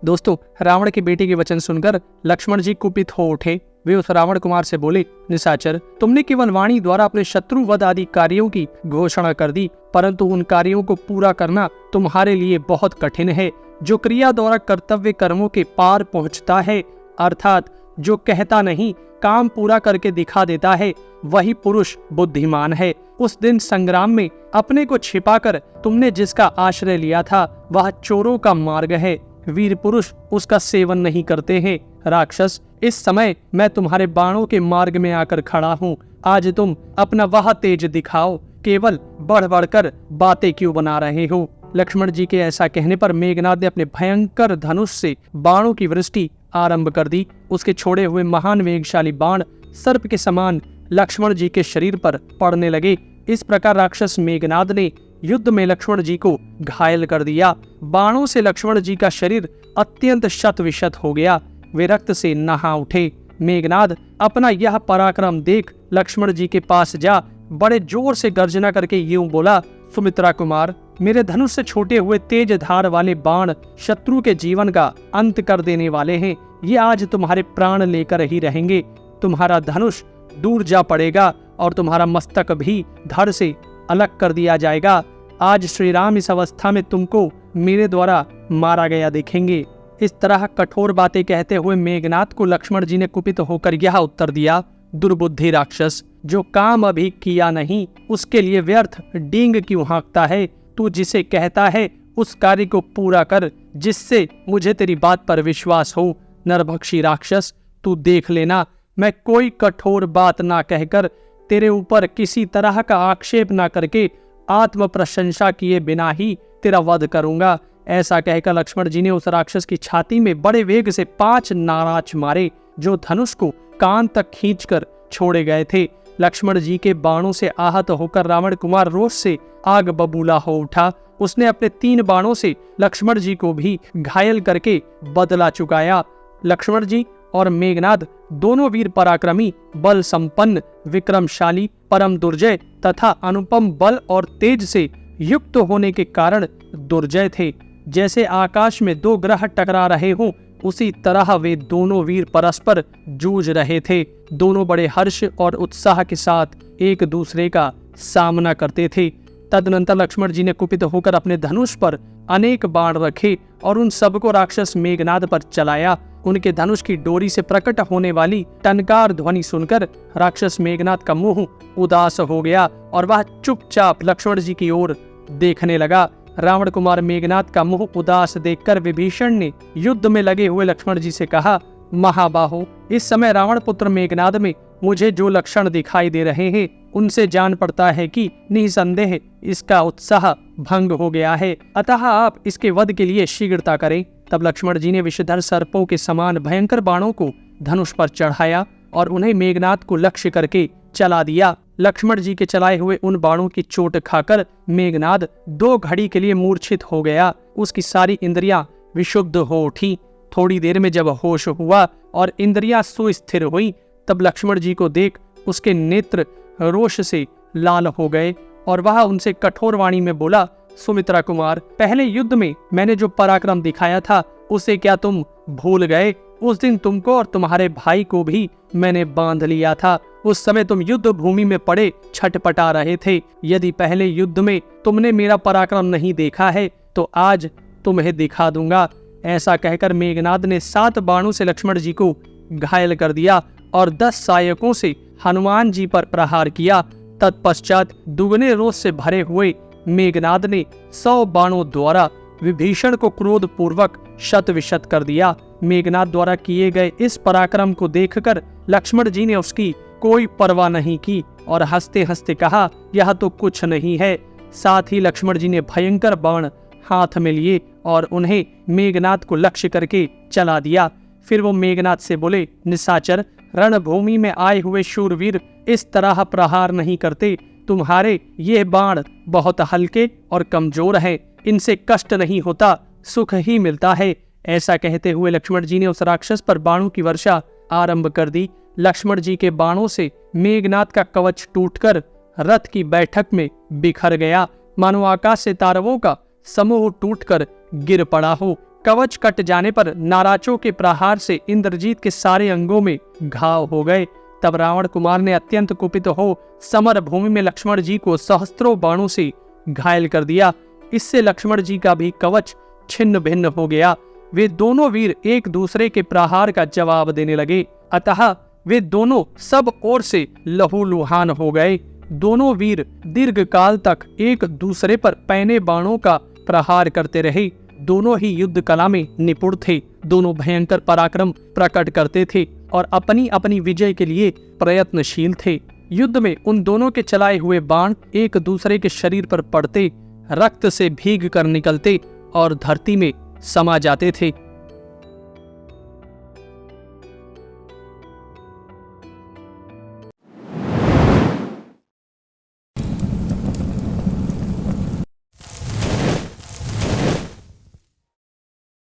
दोस्तों, रावण की बेटी के वचन सुनकर लक्ष्मण जी कुपित हो उठे। वे उस रावण कुमार से बोले, निशाचर, तुमने केवल वाणी द्वारा अपने शत्रु वध आदि कार्यों की घोषणा कर दी, परंतु उन कार्यों को पूरा करना तुम्हारे लिए बहुत कठिन है। जो क्रिया द्वारा कर्तव्य कर्मों के पार पहुंचता है, अर्थात जो कहता नहीं काम पूरा करके दिखा देता है, वही पुरुष बुद्धिमान है। उस दिन संग्राम में अपने को छिपाकर तुमने जिसका आश्रय लिया था, वह चोरों का मार्ग है। वीर पुरुष उसका सेवन नहीं करते हैं। राक्षस, इस समय मैं तुम्हारे बाणों के मार्ग में आकर खड़ा हूँ। आज तुम अपना वह तेज दिखाओ, केवल बढ़ बढ़कर बातें क्यों बना रहे हो। लक्ष्मण जी के ऐसा कहने पर मेघनाद ने अपने भयंकर धनुष से बाणों की वृष्टि आरंभ कर दी। उसके छोड़े हुए महान वेगशाली बाण सर्प के समान लक्ष्मण जी के शरीर पर पड़ने लगे। इस प्रकार राक्षस मेघनाद ने युद्ध में लक्ष्मण जी को घायल कर दिया। बाणों से लक्ष्मण जी का शरीर अत्यंत शत विशत हो गया। वे रक्त से नहा उठे। मेघनाद अपना यह पराक्रम देख लक्ष्मण जी के पास जा बड़े जोर से गर्जना करके यूं बोला, सुमित्रा कुमार, मेरे धनुष से छोटे हुए तेज धार वाले बाण शत्रु के जीवन का अंत कर देने वाले हैं। ये आज तुम्हारे प्राण लेकर ही रहेंगे। तुम्हारा धनुष दूर जा पड़ेगा और तुम्हारा मस्तक भी धड़ से अलग कर दिया जाएगा। आज श्री राम इस अवस्था में तुमको मेरे द्वारा मारा गया देखेंगे। इस तरह कठोर बातें कहते हुए मेघनाद को लक्ष्मण जी ने कुपित होकर यह उत्तर दिया, दुर्बुद्धि राक्षस, जो काम अभी किया नहीं उसके लिए व्यर्थ डींग क्यों हाँकता है। तू जिसे कहता है उस कार्य को पूरा कर, जिससे मुझे तेरी बात पर विश्वास हो। नरभक्षी राक्षस, तू देख लेना, मैं कोई कठोर बात ना कहकर तेरे ऊपर किसी तरह का आक्षेप ना करके आत्म प्रशंसा किए बिना ही तेरा वध करूंगा। ऐसा कहकर लक्ष्मण जी ने उस राक्षस की छाती में बड़े वेग से 5 नाराज मारे, जो धनुष को कान तक खींचकर छोड़े गए थे। लक्ष्मण जी के बाणों से आहत होकर रावण कुमार रोष से आग बबूला हो उठा। उसने अपने 3 बाणों से लक्ष्मण जी को भी घायल करके बदला चुकाया। लक्ष्मण जी और मेघनाद दोनों वीर पराक्रमी, बल संपन्न, विक्रमशाली, परम दुर्जय तथा अनुपम बल और तेज से युक्त होने के कारण दुर्जय थे। जैसे आकाश में 2 ग्रह टकरा रहे हों, उसी तरह वे दोनों वीर परस्पर जूझ रहे थे। दोनों बड़े हर्ष और उत्साह के साथ एक दूसरे का सामना करते थे। तदनंतर लक्ष्मण जी ने कुपित होकर अपने धनुष पर अनेक बाण रखे और उन सबको राक्षस मेघनाद पर चलाया। उनके धनुष की डोरी से प्रकट होने वाली टनकार ध्वनि सुनकर राक्षस मेघनाद का मुंह उदास हो गया और वह चुपचाप लक्ष्मण जी की ओर देखने लगा। रावण कुमार मेघनाद का मुंह उदास देखकर विभीषण ने युद्ध में लगे हुए लक्ष्मण जी से कहा, महाबाहो, इस समय रावण पुत्र मेघनाद में मुझे जो लक्षण दिखाई दे रहे हैं, उनसे जान पड़ता है कि निसंदेह इसका उत्साह भंग हो गया है। अतः आप इसके वध के लिए शीघ्रता करें। तब लक्ष्मण जी ने विषधर सर्पों के समान भयंकर बाणों को धनुष पर चढ़ाया और उन्हें मेघनाद को लक्ष्य करके चला दिया। लक्ष्मण जी के चलाए हुए उन बाणों की चोट खाकर मेघनाद 2 घड़ी के लिए मूर्छित हो गया। उसकी सारी इंद्रियां विशुद्ध हो उठी। थोड़ी देर में जब होश हुआ और इंद्रियां सुस्थिर हुई, तब लक्ष्मण जी को देख उसके नेत्र रोष से लाल हो गए और वह उनसे कठोर वाणी में बोला, सुमित्रा कुमार, पहले युद्ध में मैंने जो पराक्रम दिखाया था उसे क्या तुम भूल गए? उस दिन तुमको और तुम्हारे भाई को भी मैंने बांध लिया था। उस समय तुम युद्ध भूमि में पड़े छटपटा रहे थे। यदि पहले युद्ध में तुमने मेरा पराक्रम नहीं देखा है तो आज तुम्हें दिखा दूंगा। ऐसा कहकर मेघनाद ने 7 बाणों से लक्ष्मण जी को घायल कर दिया और 10 सहायकों से हनुमान जी पर प्रहार किया। तत्पश्चात दुगने रोष से भरे हुए मेघनाद ने 100 बाणों द्वारा विभीषण को क्रोध पूर्वक शत विशत कर दिया। मेघनाद द्वारा किए गए इस पराक्रम को देखकर लक्ष्मण जी ने उसकी कोई परवाह नहीं की और हंसते हंसते कहा, यह तो कुछ नहीं है। साथ ही लक्ष्मण जी ने भयंकर बाण हाथ में लिए और उन्हें मेघनाद को लक्ष्य करके चला दिया। फिर वो मेघनाद से बोले, निशाचर, रणभूमि में आए हुए शूरवीर इस तरह प्रहार नहीं करते। तुम्हारे ये बाण बहुत हल्के और कमजोर हैं, इनसे कष्ट नहीं होता, सुख ही मिलता है। ऐसा कहते हुए लक्ष्मण जी ने उस राक्षस पर बाणों की वर्षा आरंभ कर दी। लक्ष्मण जी के बाणों से मेघनाद का कवच टूटकर रथ की बैठक में बिखर गया, मानो आकाश से तारवों का समूह टूटकर गिर पड़ा हो। कवच कट जाने पर नाराजों के प्रहार से इंद्रजीत के सारे अंगों में घाव हो गए। तब रावण कुमार ने अत्यंत कुपित हो समर भूमि में लक्ष्मण जी को सहस्त्रों बाणों से घायल कर दिया। इससे लक्ष्मण जी का भी कवच छिन्न भिन्न हो गया। वे दोनों वीर एक दूसरे के प्रहार का जवाब देने लगे, अतः वे दोनों सब ओर से लहूलुहान हो गए। दोनों वीर दीर्घ काल तक एक दूसरे पर पैने बाणों का प्रहार करते रहे। दोनों ही युद्ध कला में निपुण थे। दोनों भयंकर पराक्रम प्रकट करते थे और अपनी अपनी विजय के लिए प्रयत्नशील थे। युद्ध में उन दोनों के चलाए हुए बाण एक दूसरे के शरीर पर पड़ते, रक्त से भीग कर निकलते और धरती में समा जाते थे।